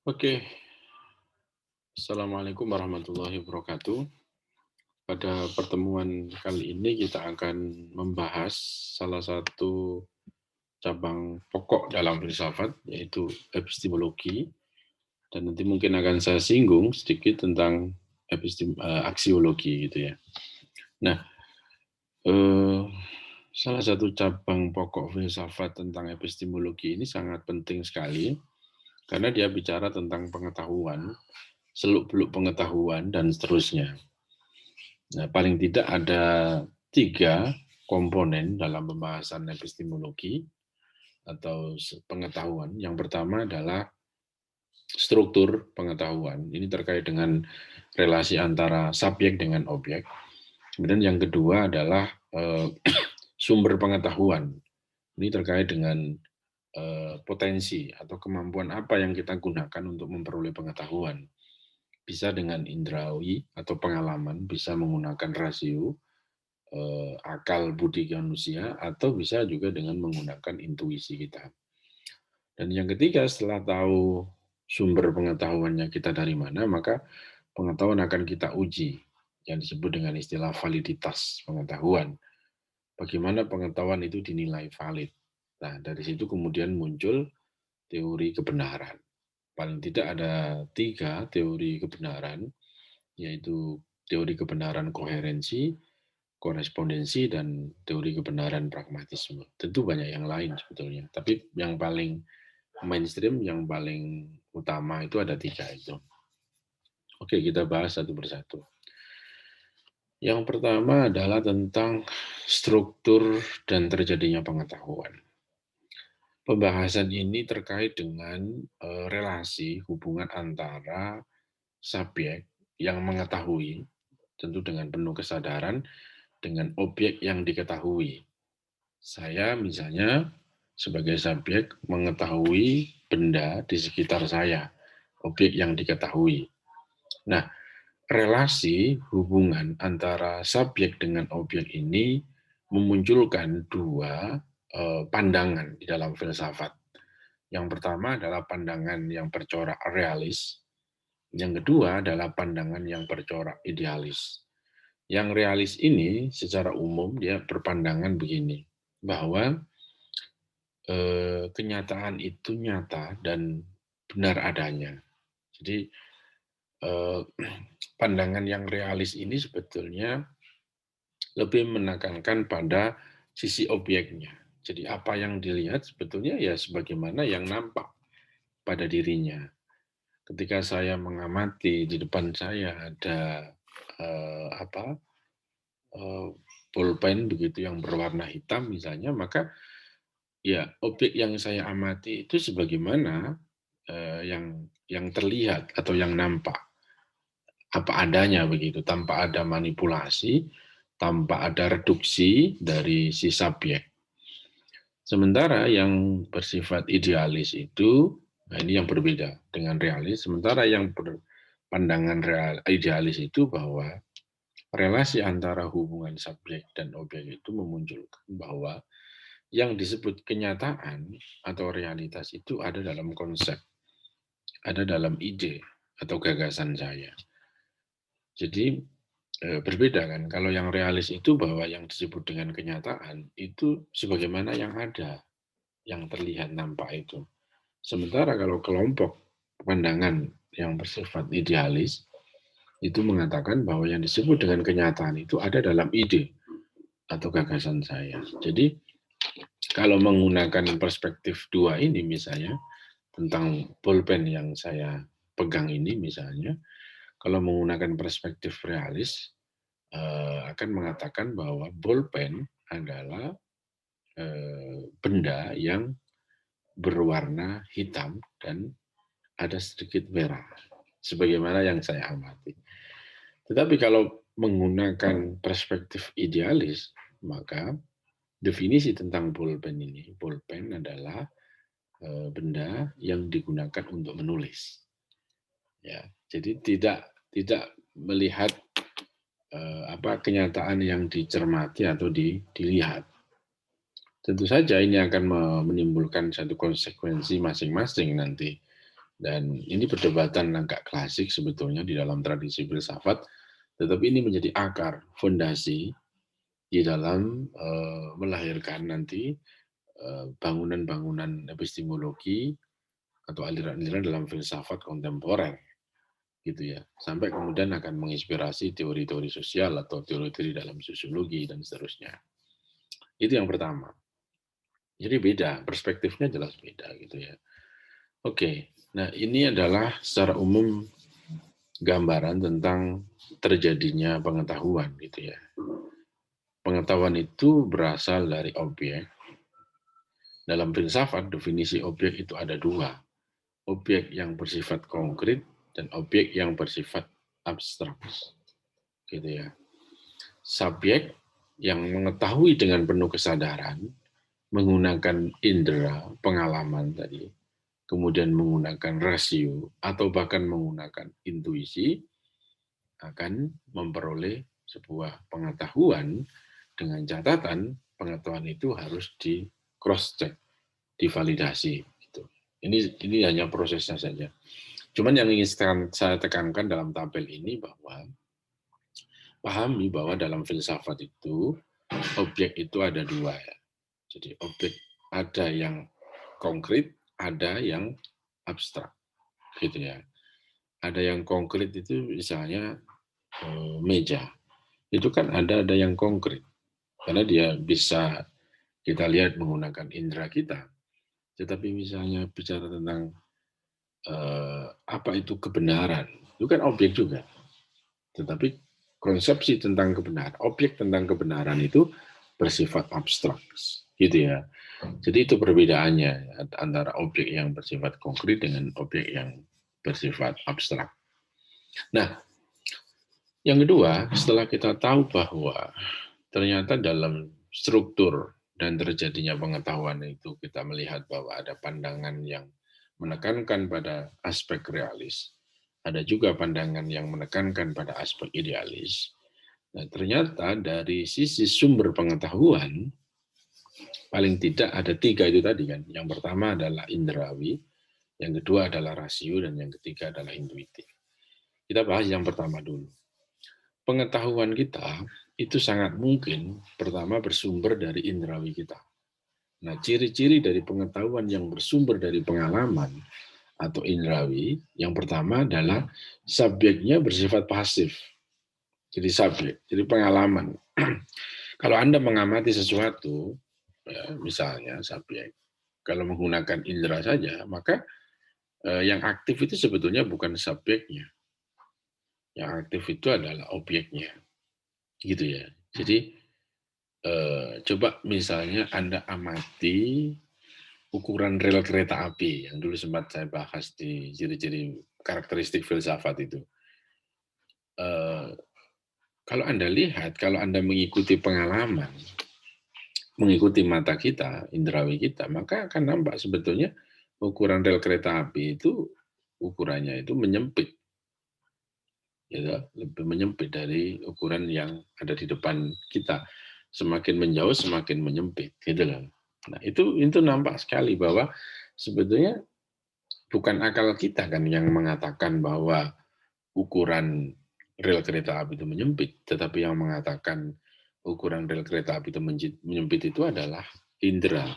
Oke, Assalamualaikum warahmatullahi wabarakatuh. Pada pertemuan kali ini kita akan membahas salah satu cabang pokok dalam filsafat, yaitu epistemologi, dan nanti mungkin akan saya singgung sedikit tentang aksiologi gitu ya. Nah, eh, salah satu cabang pokok filsafat tentang epistemologi ini sangat penting sekali, karena dia bicara tentang pengetahuan, seluk-beluk pengetahuan, dan seterusnya. Nah, paling tidak ada 3 komponen dalam pembahasan epistemologi atau pengetahuan. Yang pertama adalah struktur pengetahuan. Ini terkait dengan relasi antara subjek dengan objek. Kemudian yang kedua adalah sumber pengetahuan. Ini terkait dengan potensi atau kemampuan apa yang kita gunakan untuk memperoleh pengetahuan. Bisa dengan indrawi atau pengalaman, bisa menggunakan rasio, akal budi manusia, atau bisa juga dengan menggunakan intuisi kita. Dan yang ketiga, setelah tahu sumber pengetahuannya kita dari mana, maka pengetahuan akan kita uji, yang disebut dengan istilah validitas pengetahuan. Bagaimana pengetahuan itu dinilai valid. Nah, dari situ kemudian muncul teori kebenaran. Paling tidak ada 3 teori kebenaran, yaitu teori kebenaran koherensi, korespondensi, dan teori kebenaran pragmatisme. Tentu banyak yang lain sebetulnya, tapi yang paling mainstream, yang paling utama itu ada 3 itu. Oke, kita bahas satu persatu. Yang pertama adalah tentang struktur dan terjadinya pengetahuan. Pembahasan ini terkait dengan relasi hubungan antara subjek yang mengetahui, tentu dengan penuh kesadaran, dengan objek yang diketahui. Saya misalnya sebagai subjek mengetahui benda di sekitar saya, objek yang diketahui. Nah, relasi hubungan antara subjek dengan objek ini memunculkan 2 pandangan di dalam filsafat. Yang pertama adalah pandangan yang bercorak realis, yang kedua adalah pandangan yang bercorak idealis. Yang realis ini secara umum dia berpandangan begini, bahwa kenyataan itu nyata dan benar adanya. Jadi pandangan yang realis ini sebetulnya lebih menekankan pada sisi objeknya. Jadi apa yang dilihat sebetulnya ya sebagaimana yang nampak pada dirinya. Ketika saya mengamati di depan saya ada pulpen begitu yang berwarna hitam misalnya, maka ya objek yang saya amati itu sebagaimana yang terlihat atau yang nampak, apa adanya begitu, tanpa ada manipulasi, tanpa ada reduksi dari si subjek. Sementara yang bersifat idealis itu, nah ini yang berbeda dengan realis. Sementara yang pandangan idealis itu bahwa relasi antara hubungan subjek dan objek itu memunculkan bahwa yang disebut kenyataan atau realitas itu ada dalam konsep, ada dalam ide atau gagasan saya. Jadi berbeda kan, kalau yang realis itu bahwa yang disebut dengan kenyataan itu sebagaimana yang ada, yang terlihat nampak itu. Sementara kalau kelompok pandangan yang bersifat idealis itu mengatakan bahwa yang disebut dengan kenyataan itu ada dalam ide atau gagasan saya. Jadi kalau menggunakan perspektif 2 ini misalnya, tentang pulpen yang saya pegang ini misalnya, kalau menggunakan perspektif realis, akan mengatakan bahwa pulpen adalah benda yang berwarna hitam dan ada sedikit merah, sebagaimana yang saya amati. Tetapi kalau menggunakan perspektif idealis, maka definisi tentang pulpen ini, pulpen adalah benda yang digunakan untuk menulis. Ya, jadi tidak melihat kenyataan yang dicermati atau dilihat. Tentu saja ini akan menimbulkan satu konsekuensi masing-masing nanti. Dan ini perdebatan agak klasik sebetulnya di dalam tradisi filsafat, tetapi ini menjadi akar, fondasi di dalam melahirkan nanti bangunan-bangunan epistemologi atau aliran-aliran dalam filsafat kontemporer gitu ya. Sampai kemudian akan menginspirasi teori-teori sosial atau teori-teori dalam sosiologi dan seterusnya. Itu yang pertama. Jadi beda, perspektifnya jelas beda gitu ya. Oke, nah ini adalah secara umum gambaran tentang terjadinya pengetahuan gitu ya. Pengetahuan itu berasal dari objek. Dalam filsafat, definisi objek itu ada dua. Objek yang bersifat konkret dan objek yang bersifat abstrak. Gitu ya. Subjek yang mengetahui dengan penuh kesadaran, menggunakan indera, pengalaman tadi, kemudian menggunakan rasio, atau bahkan menggunakan intuisi, akan memperoleh sebuah pengetahuan dengan catatan pengetahuan itu harus di cross check, divalidasi. Gitu. Ini hanya prosesnya saja. Cuman yang ingin saya tekankan dalam tabel ini bahwa pahami bahwa dalam filsafat itu objek itu ada dua ya. Jadi objek ada yang konkret, ada yang abstrak, gitu ya. Ada yang konkret itu misalnya meja, itu kan ada yang konkret karena dia bisa kita lihat menggunakan indera kita. Tetapi misalnya bicara tentang apa itu kebenaran, itu kan objek juga. Tetapi konsepsi tentang kebenaran, objek tentang kebenaran itu bersifat abstrak, gitu ya. Jadi itu perbedaannya antara objek yang bersifat konkret dengan objek yang bersifat abstrak. Nah, yang kedua, setelah kita tahu bahwa ternyata dalam struktur dan terjadinya pengetahuan itu kita melihat bahwa ada pandangan yang menekankan pada aspek realis, ada juga pandangan yang menekankan pada aspek idealis. Nah, ternyata dari sisi sumber pengetahuan, paling tidak ada tiga itu tadi kan. Yang pertama adalah indrawi, yang kedua adalah rasio, dan yang ketiga adalah intuitif. Kita bahas yang pertama dulu. Pengetahuan kita itu sangat mungkin pertama bersumber dari indrawi kita. Nah, ciri-ciri dari pengetahuan yang bersumber dari pengalaman atau indrawi, yang pertama adalah subjeknya bersifat pasif. Jadi subjek, jadi pengalaman. Kalau Anda mengamati sesuatu, ya, misalnya subjek, kalau menggunakan indera saja, maka yang aktif itu sebetulnya bukan subjeknya. Yang aktif itu adalah objeknya. Gitu ya. Jadi coba misalnya Anda amati ukuran rel kereta api yang dulu sempat saya bahas di ciri-ciri karakteristik filsafat itu. Kalau Anda lihat, kalau Anda mengikuti pengalaman, mengikuti mata kita, indrawi kita, maka akan nampak sebetulnya ukuran rel kereta api itu ukurannya itu menyempit, ya, lebih menyempit dari ukuran yang ada di depan kita. Semakin menjauh, semakin menyempit, gitu loh. Nah, itu nampak sekali bahwa sebetulnya bukan akal kita kan yang mengatakan bahwa ukuran rel kereta api itu menyempit, tetapi yang mengatakan ukuran rel kereta api itu menyempit itu adalah indera,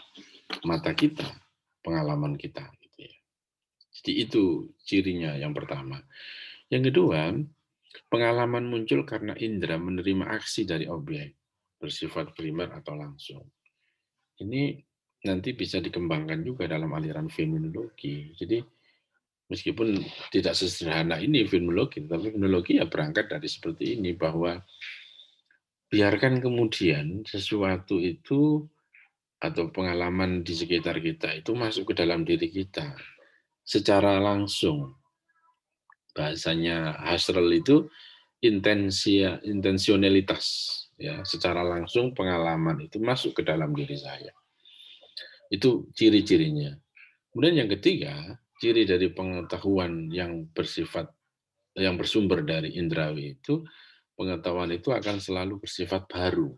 mata kita, pengalaman kita. Gitu ya. Jadi itu cirinya yang pertama. Yang kedua, pengalaman muncul karena indera menerima aksi dari objek, bersifat primer atau langsung. Ini nanti bisa dikembangkan juga dalam aliran fenomenologi. Jadi meskipun tidak sesederhana ini fenomenologi, tapi fenomenologi ya berangkat dari seperti ini, bahwa biarkan kemudian sesuatu itu atau pengalaman di sekitar kita itu masuk ke dalam diri kita secara langsung. Bahasanya Husserl itu intensionalitas, ya, secara langsung pengalaman itu masuk ke dalam diri saya. Itu ciri-cirinya. Kemudian yang ketiga, ciri dari pengetahuan yang bersumber dari indrawi itu, pengetahuan itu akan selalu bersifat baru,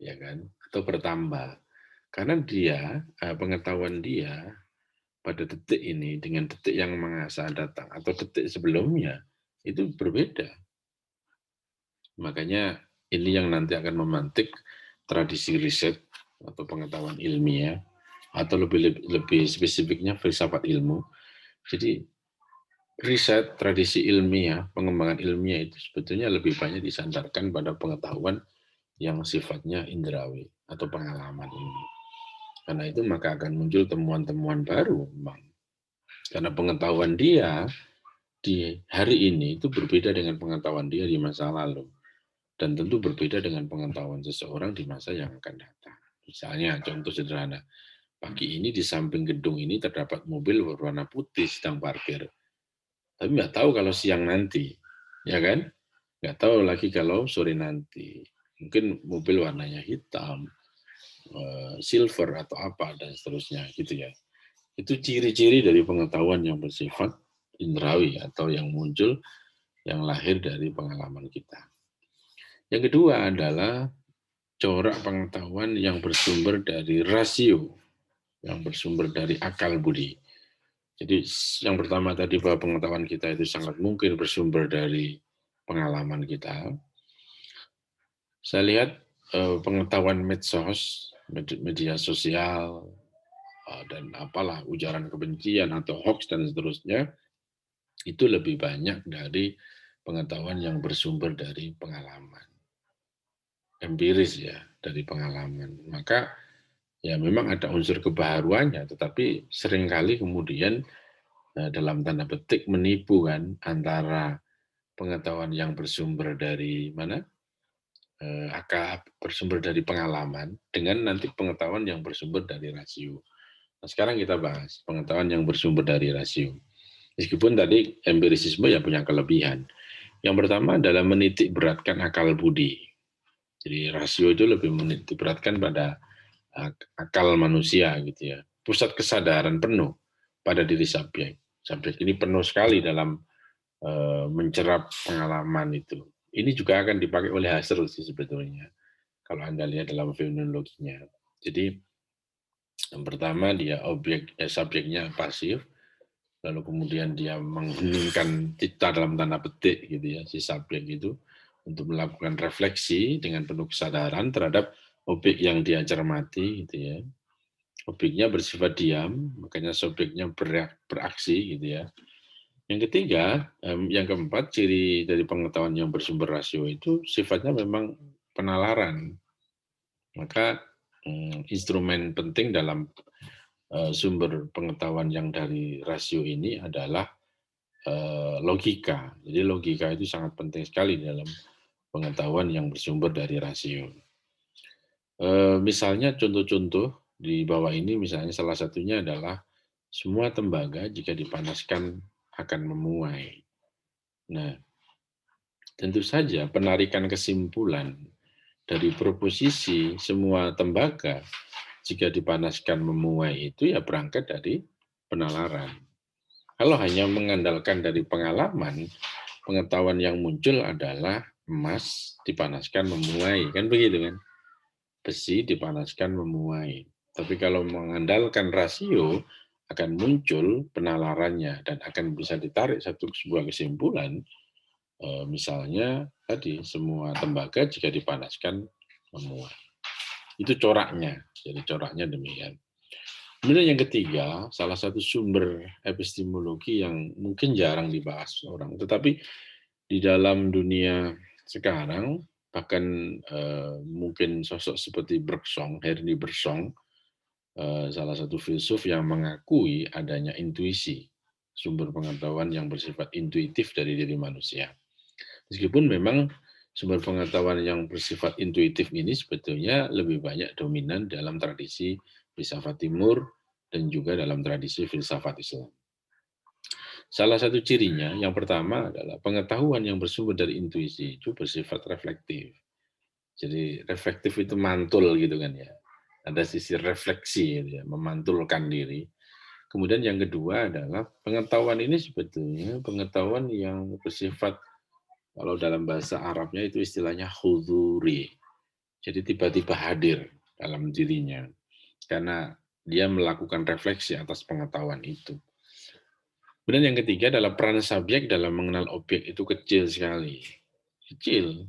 ya kan, atau bertambah. Karena dia pengetahuan dia pada detik ini dengan detik yang akan datang atau detik sebelumnya itu berbeda. Makanya ini yang nanti akan memantik tradisi riset atau pengetahuan ilmiah atau lebih spesifiknya filsafat ilmu. Jadi riset, tradisi ilmiah, pengembangan ilmiah itu sebetulnya lebih banyak disandarkan pada pengetahuan yang sifatnya indrawi atau pengalaman ini. Karena itu maka akan muncul temuan-temuan baru, memang. Karena pengetahuan dia di hari ini itu berbeda dengan pengetahuan dia di masa lalu. Dan tentu berbeda dengan pengetahuan seseorang di masa yang akan datang. Misalnya, contoh sederhana, pagi ini di samping gedung ini terdapat mobil berwarna putih sedang parkir. Tapi nggak tahu kalau siang nanti, ya kan? Nggak tahu lagi kalau sore nanti. Mungkin mobil warnanya hitam, silver atau apa dan seterusnya gitu ya. Itu ciri-ciri dari pengetahuan yang bersifat indrawi atau yang muncul yang lahir dari pengalaman kita. Yang kedua adalah corak pengetahuan yang bersumber dari rasio, yang bersumber dari akal budi. Jadi yang pertama tadi bahwa pengetahuan kita itu sangat mungkin bersumber dari pengalaman kita. Saya lihat pengetahuan medsos, media sosial, dan apalah ujaran kebencian atau hoax dan seterusnya, itu lebih banyak dari pengetahuan yang bersumber dari pengalaman. Empiris ya, dari pengalaman. Maka ya memang ada unsur kebaharuannya, tetapi seringkali kemudian dalam tanda petik menipu kan antara pengetahuan yang bersumber dari mana? Akal bersumber dari pengalaman dengan nanti pengetahuan yang bersumber dari rasio. Nah, sekarang kita bahas pengetahuan yang bersumber dari rasio. Meskipun tadi empirisisme ya punya kelebihan. Yang pertama adalah menitik beratkan akal budi. Jadi rasio itu lebih menitik beratkan pada akal manusia gitu ya. Pusat kesadaran penuh pada diri subjek. Subjek ini penuh sekali dalam mencerap pengalaman itu. Ini juga akan dipakai oleh Husserl sih sebetulnya. Kalau Anda lihat dalam fenomenologinya. Jadi yang pertama dia subjeknya pasif, lalu kemudian dia mengheningkan cipta dalam tanda petik gitu ya, si subjek itu untuk melakukan refleksi dengan penuh kesadaran terhadap objek yang dia cermati gitu ya. Objeknya bersifat diam, makanya subjeknya beraksi gitu ya. Yang ketiga, yang keempat, ciri dari pengetahuan yang bersumber rasio itu sifatnya memang penalaran. Maka instrumen penting dalam sumber pengetahuan yang dari rasio ini adalah logika. Jadi logika itu sangat penting sekali dalam pengetahuan yang bersumber dari rasio. Misalnya contoh-contoh di bawah ini, misalnya salah satunya adalah semua tembaga jika dipanaskan akan memuai. Nah, tentu saja penarikan kesimpulan dari proposisi semua tembaga jika dipanaskan memuai itu ya berangkat dari penalaran. Kalau hanya mengandalkan dari pengalaman, pengetahuan yang muncul adalah emas dipanaskan memuai, kan begitu kan? Besi dipanaskan memuai. Tapi kalau mengandalkan rasio, akan muncul penalarannya dan akan bisa ditarik sebuah kesimpulan, misalnya tadi semua tembaga jika dipanaskan memuai. Itu coraknya, jadi coraknya demikian. Kemudian yang ketiga, salah satu sumber epistemologi yang mungkin jarang dibahas orang, tetapi di dalam dunia sekarang, bahkan mungkin sosok seperti Bergson, Henri Bergson, salah satu filsuf yang mengakui adanya intuisi, sumber pengetahuan yang bersifat intuitif dari diri manusia. Meskipun memang sumber pengetahuan yang bersifat intuitif ini sebetulnya lebih banyak dominan dalam tradisi filsafat timur dan juga dalam tradisi filsafat Islam. Salah satu cirinya, yang pertama adalah pengetahuan yang bersumber dari intuisi itu bersifat reflektif. Jadi reflektif itu mantul gitu kan ya. Ada sisi refleksi gitu ya, memantulkan diri. Kemudian yang kedua adalah pengetahuan ini sebetulnya pengetahuan yang bersifat, kalau dalam bahasa Arabnya itu istilahnya huzuri. Jadi tiba-tiba hadir dalam dirinya. Karena dia melakukan refleksi atas pengetahuan itu. Kemudian yang ketiga adalah peran subjek dalam mengenal objek itu kecil sekali. Kecil,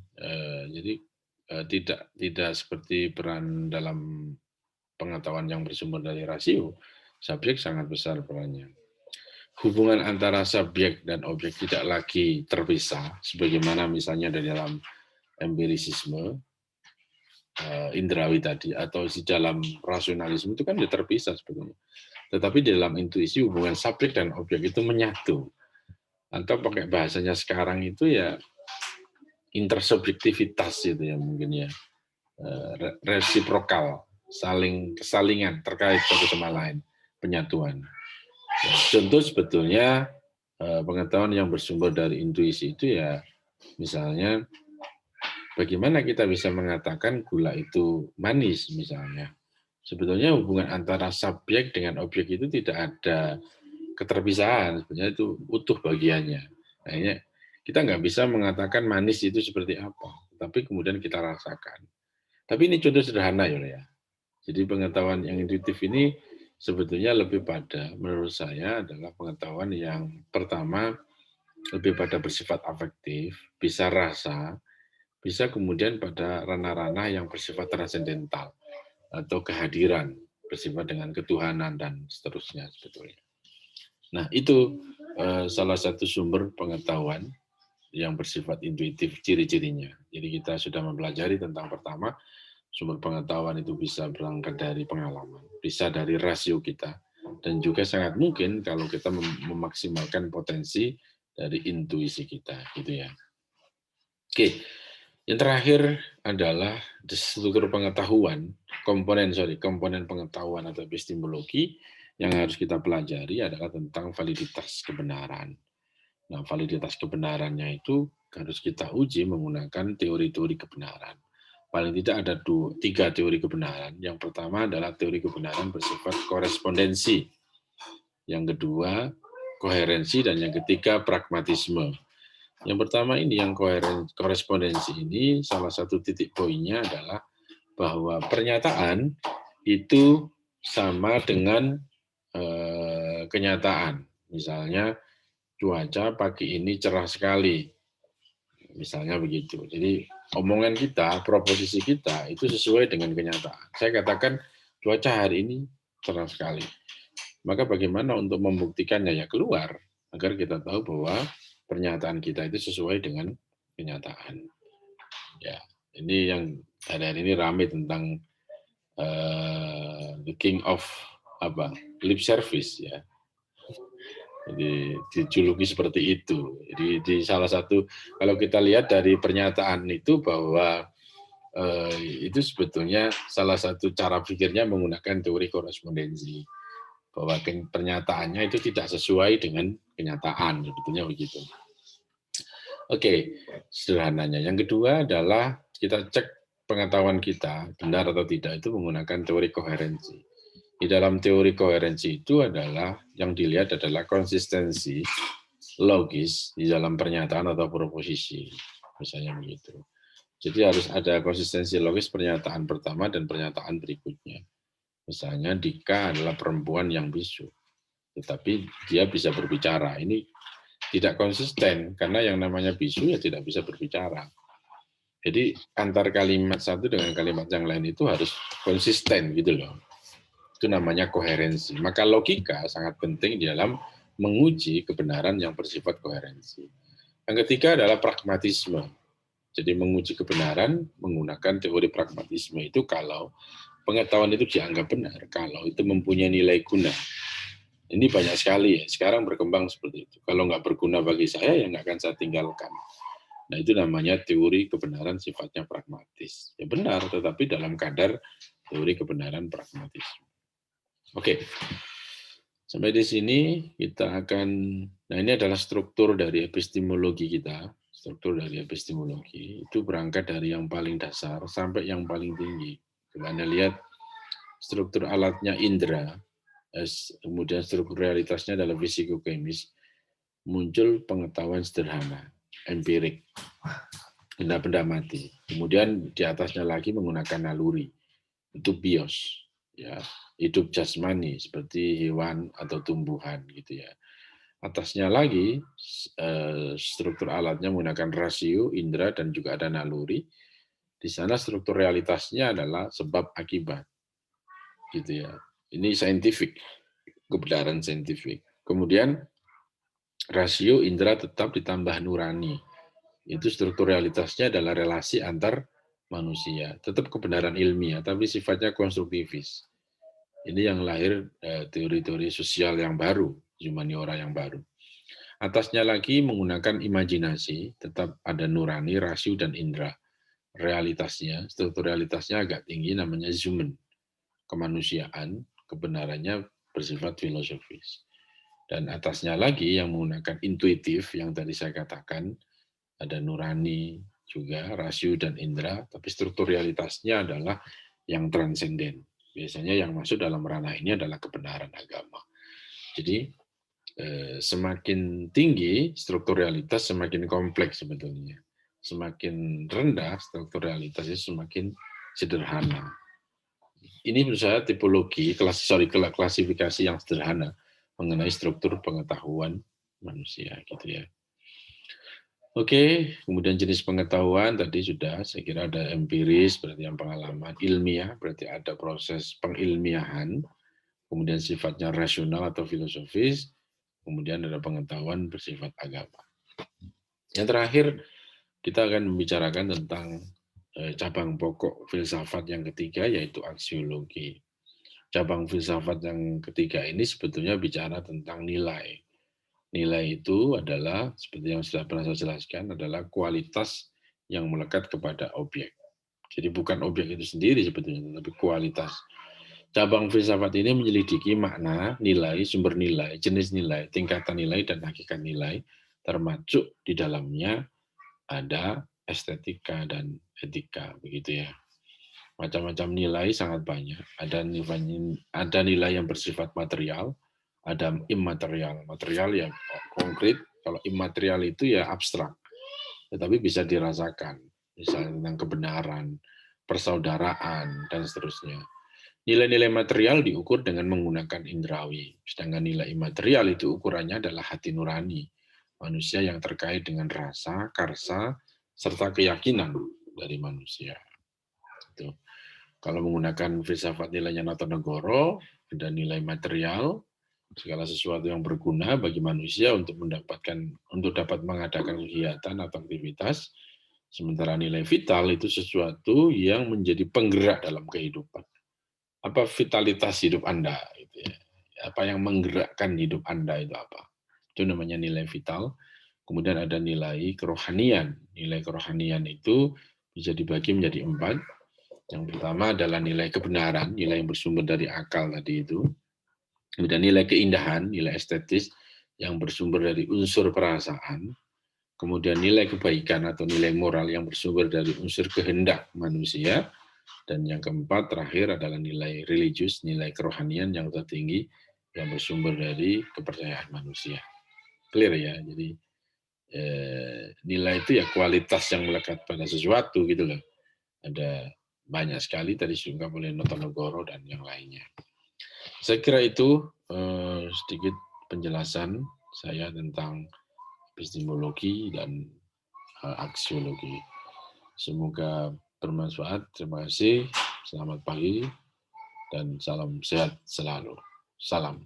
jadi tidak seperti peran dalam pengetahuan yang bersumber dari rasio, subjek sangat besar perannya. Hubungan antara subjek dan objek tidak lagi terpisah, sebagaimana misalnya dari dalam empirisisme, indrawi tadi, atau di dalam rasionalisme itu kan tidak terpisah sebetulnya. Tetapi di dalam intuisi hubungan subjek dan objek itu menyatu. Atau pakai bahasanya sekarang itu ya intersubjektivitas itu ya mungkin ya, resiprokal, kesalingan terkait satu sama lain, penyatuan. Contoh sebetulnya pengetahuan yang bersumber dari intuisi itu ya misalnya bagaimana kita bisa mengatakan gula itu manis misalnya. Sebetulnya hubungan antara subjek dengan objek itu tidak ada keterpisahan, sebenarnya itu utuh bagiannya. Nah, kita nggak bisa mengatakan manis itu seperti apa, tapi kemudian kita rasakan. Tapi ini contoh sederhana ya. Jadi pengetahuan yang intuitif ini sebetulnya lebih pada, menurut saya adalah pengetahuan yang pertama lebih pada bersifat afektif, bisa rasa, bisa kemudian pada ranah-ranah yang bersifat transendental atau kehadiran, bersifat dengan ketuhanan dan seterusnya sebetulnya. Nah, itu salah satu sumber pengetahuan yang bersifat intuitif ciri-cirinya. Jadi kita sudah mempelajari tentang pertama, sumber pengetahuan itu bisa berangkat dari pengalaman, bisa dari rasio kita, dan juga sangat mungkin kalau kita memaksimalkan potensi dari intuisi kita, gitu ya. Oke, yang terakhir adalah struktur pengetahuan, komponen pengetahuan atau epistemologi yang harus kita pelajari adalah tentang validitas kebenaran. Nah, validitas kebenarannya itu harus kita uji menggunakan teori-teori kebenaran. Paling tidak ada 3 teori kebenaran. Yang pertama adalah teori kebenaran bersifat korespondensi. Yang kedua, koherensi. Dan yang ketiga, pragmatisme. Yang pertama ini, yang korespondensi ini, salah satu titik poinnya adalah bahwa pernyataan itu sama dengan kenyataan. Misalnya, cuaca pagi ini cerah sekali. Misalnya begitu. Jadi omongan kita, proposisi kita itu sesuai dengan kenyataan. Saya katakan cuaca hari ini cerah sekali. Maka bagaimana untuk membuktikannya? Ya keluar agar kita tahu bahwa pernyataan kita itu sesuai dengan kenyataan. Ya, ini yang hari-hari ini ramai tentang the king of lip service ya. Jadi dijuluki seperti itu. Jadi di salah satu, kalau kita lihat dari pernyataan itu bahwa itu sebetulnya salah satu cara pikirnya menggunakan teori korespondensi, bahwa pernyataannya itu tidak sesuai dengan kenyataan, sebetulnya begitu. Oke, sederhananya. Yang kedua adalah kita cek pengetahuan kita benar atau tidak itu menggunakan teori koherensi. Di dalam teori koherensi itu adalah yang dilihat adalah konsistensi logis di dalam pernyataan atau proposisi, misalnya begitu. Jadi harus ada konsistensi logis pernyataan pertama dan pernyataan berikutnya. Misalnya Dika adalah perempuan yang bisu, tetapi dia bisa berbicara. Ini tidak konsisten karena yang namanya bisu ya tidak bisa berbicara. Jadi antar kalimat satu dengan kalimat yang lain itu harus konsisten gitu loh. Itu namanya koherensi. Maka logika sangat penting di dalam menguji kebenaran yang bersifat koherensi. Yang ketiga adalah pragmatisme. Jadi menguji kebenaran menggunakan teori pragmatisme itu kalau pengetahuan itu dianggap benar, kalau itu mempunyai nilai guna. Ini banyak sekali ya, sekarang berkembang seperti itu. Kalau nggak berguna bagi saya, ya nggak akan saya tinggalkan. Nah itu namanya teori kebenaran sifatnya pragmatis. Ya benar, tetapi dalam kadar teori kebenaran pragmatis. Oke, sampai di sini kita akan, nah ini adalah struktur dari epistemologi kita. Struktur dari epistemologi itu berangkat dari yang paling dasar sampai yang paling tinggi. Coba Anda lihat struktur alatnya indera, kemudian struktur realitasnya adalah fisikokemis, muncul pengetahuan sederhana, empirik, benda-benda mati. Kemudian di atasnya lagi menggunakan naluri, itu bios. ya, hidup jasmani seperti hewan atau tumbuhan gitu ya. Atasnya lagi struktur alatnya menggunakan rasio, indera, dan juga ada naluri. Di sana struktur realitasnya adalah sebab akibat, gitu ya. Ini saintifik, kebenaran saintifik. Kemudian rasio indera tetap ditambah nurani. Itu struktur realitasnya adalah relasi antar manusia. Tetap kebenaran ilmiah, tapi sifatnya konstruktivis. Ini yang lahir teori-teori sosial yang baru, humaniora yang baru. Atasnya lagi menggunakan imajinasi, tetap ada nurani, rasio, dan indera. Realitasnya, struktur realitasnya agak tinggi, namanya zumen. Kemanusiaan, kebenarannya bersifat filosofis. Dan atasnya lagi yang menggunakan intuitif, yang tadi saya katakan, ada nurani juga, rasio, dan indera, tapi struktur realitasnya adalah yang transenden. Biasanya yang masuk dalam ranah ini adalah kebenaran agama. Jadi semakin tinggi struktur realitas semakin kompleks sebetulnya. Semakin rendah struktur realitasnya semakin sederhana. Ini menurut saya tipologi, klasifikasi yang sederhana mengenai struktur pengetahuan manusia gitu ya. Oke, kemudian jenis pengetahuan tadi sudah, saya kira ada empiris, berarti yang pengalaman, ilmiah, berarti ada proses pengilmiahan, kemudian sifatnya rasional atau filosofis, kemudian ada pengetahuan bersifat agama. Yang terakhir, kita akan membicarakan tentang cabang pokok filsafat yang ketiga, yaitu aksiologi. Cabang filsafat yang ketiga ini sebetulnya bicara tentang nilai. Nilai itu adalah, seperti yang sudah pernah saya jelaskan, adalah kualitas yang melekat kepada objek. Jadi bukan objek itu sendiri sebetulnya, tapi kualitas. Cabang filsafat ini menyelidiki makna, nilai, sumber nilai, jenis nilai, tingkatan nilai, dan hakikat nilai, termasuk di dalamnya ada estetika dan etika, begitu ya. Macam-macam nilai sangat banyak. Ada nilai yang bersifat material, ada immaterial. Material yang konkret, kalau immaterial itu ya abstrak, tetapi bisa dirasakan. Misalnya tentang kebenaran, persaudaraan, dan seterusnya. Nilai-nilai material diukur dengan menggunakan indrawi, sedangkan nilai imaterial itu ukurannya adalah hati nurani, manusia yang terkait dengan rasa, karsa, serta keyakinan dari manusia. Itu. Kalau menggunakan filsafat nilainya Notonegoro, ada nilai material, segala sesuatu yang berguna bagi manusia untuk dapat mengadakan kegiatan atau aktivitas. Sementara nilai vital itu sesuatu yang menjadi penggerak dalam kehidupan. Apa vitalitas hidup Anda? Gitu ya. Apa yang menggerakkan hidup Anda itu apa? Itu namanya nilai vital. Kemudian ada nilai kerohanian. Nilai kerohanian itu bisa dibagi menjadi 4. Yang pertama adalah nilai kebenaran, nilai yang bersumber dari akal tadi itu. Kemudian nilai keindahan, nilai estetis yang bersumber dari unsur perasaan. Kemudian nilai kebaikan atau nilai moral yang bersumber dari unsur kehendak manusia. Dan yang keempat terakhir adalah nilai religius, nilai kerohanian yang tertinggi yang bersumber dari kepercayaan manusia. Clear ya? Jadi nilai itu ya kualitas yang melekat pada sesuatu gitu loh. Ada banyak sekali tadi diungkap oleh Notonegoro dan yang lainnya. Saya kira itu sedikit penjelasan saya tentang epistemologi dan aksiologi. Semoga bermanfaat. Terima kasih. Selamat pagi dan salam sehat selalu. Salam.